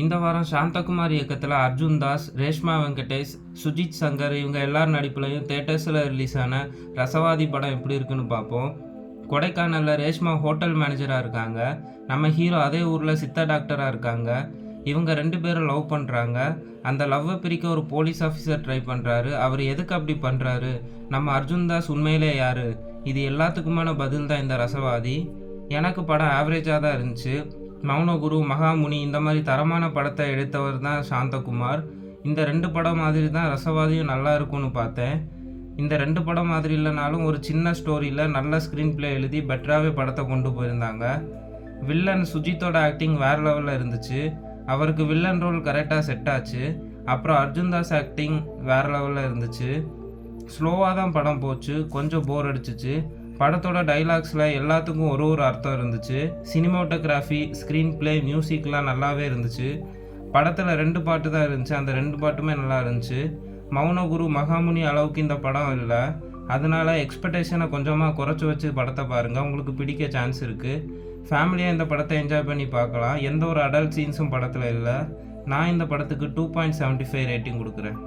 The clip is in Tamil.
இந்த வாரம் சாந்தகுமார் இயக்கத்தில் அர்ஜுன் தாஸ், ரேஷ்மா வெங்கடேஷ், சுஜித் சங்கர் இவங்க எல்லார் நடிப்புலையும் தேட்டர்ஸில் ரிலீஸ் ஆன ரசவாதி படம் எப்படி இருக்குன்னு பார்ப்போம். கொடைக்கானலில் ரேஷ்மா ஹோட்டல் மேனேஜராக இருக்காங்க. நம்ம ஹீரோ அதே ஊரில் சித்தா டாக்டராக இருக்காங்க. இவங்க 2 பேரும் லவ் பண்ணுறாங்க. அந்த லவ்வை பிரிக்க ஒரு போலீஸ் ஆஃபீஸர் ட்ரை பண்ணுறாரு. அவர் எதுக்கு அப்படி பண்ணுறாரு? நம்ம அர்ஜுன் தாஸ் உண்மையிலே யார்? இது எல்லாத்துக்குமான பதில் தான் இந்த ரசவாதி. எனக்கு படம் ஆவரேஜாக தான் இருந்துச்சு. மௌனகுரு, மகாமுனி இந்த மாதிரி தரமான படத்தை எடுத்தவர் தான் சாந்தகுமார். இந்த 2 படம் மாதிரி தான் ரசவாதியும் நல்லா இருக்கும்னு பார்த்தேன். இந்த 2 படம் மாதிரி இல்லைனாலும் ஒரு சின்ன ஸ்டோரியில் நல்ல ஸ்க்ரீன் பிளே எழுதி பெட்டராகவே படத்தை கொண்டு போயிருந்தாங்க. வில்லன் சுஜித்தோட ஆக்டிங் வேறு லெவலில் இருந்துச்சு. அவருக்கு வில்லன் ரோல் கரெக்டாக செட் ஆச்சு. அப்புறம் அர்ஜுன் தாஸ் ஆக்டிங் வேறு லெவலில் இருந்துச்சு. ஸ்லோவாக தான் படம் போச்சு, கொஞ்சம் போர் அடிச்சிச்சு. படத்தோட டைலாக்ஸில் எல்லாத்துக்கும் ஒரு அர்த்தம் இருந்துச்சு. சினிமாட்டோகிராஃபி, ஸ்க்ரீன் பிளே, மியூசிக்லாம் நல்லாவே இருந்துச்சு. படத்தில் 2 பாட்டு தான் இருந்துச்சு. அந்த 2 பாட்டுமே நல்லா இருந்துச்சு. மௌனகுரு, மகாமுனி அளவுக்கு இந்த படம் இல்லை. அதனால எக்ஸ்பெக்டேஷனை கொஞ்சமாக குறைச்சி வச்சு படத்தை பாருங்கள், உங்களுக்கு பிடிக்க சான்ஸ் இருக்குது. ஃபேமிலியாக இந்த படத்தை என்ஜாய் பண்ணி பார்க்கலாம். எந்த ஒரு அடல்ட் சீன்ஸும் படத்தில் இல்லை. நான் இந்த படத்துக்கு 2.75 ரேட்டிங் கொடுக்குறேன்.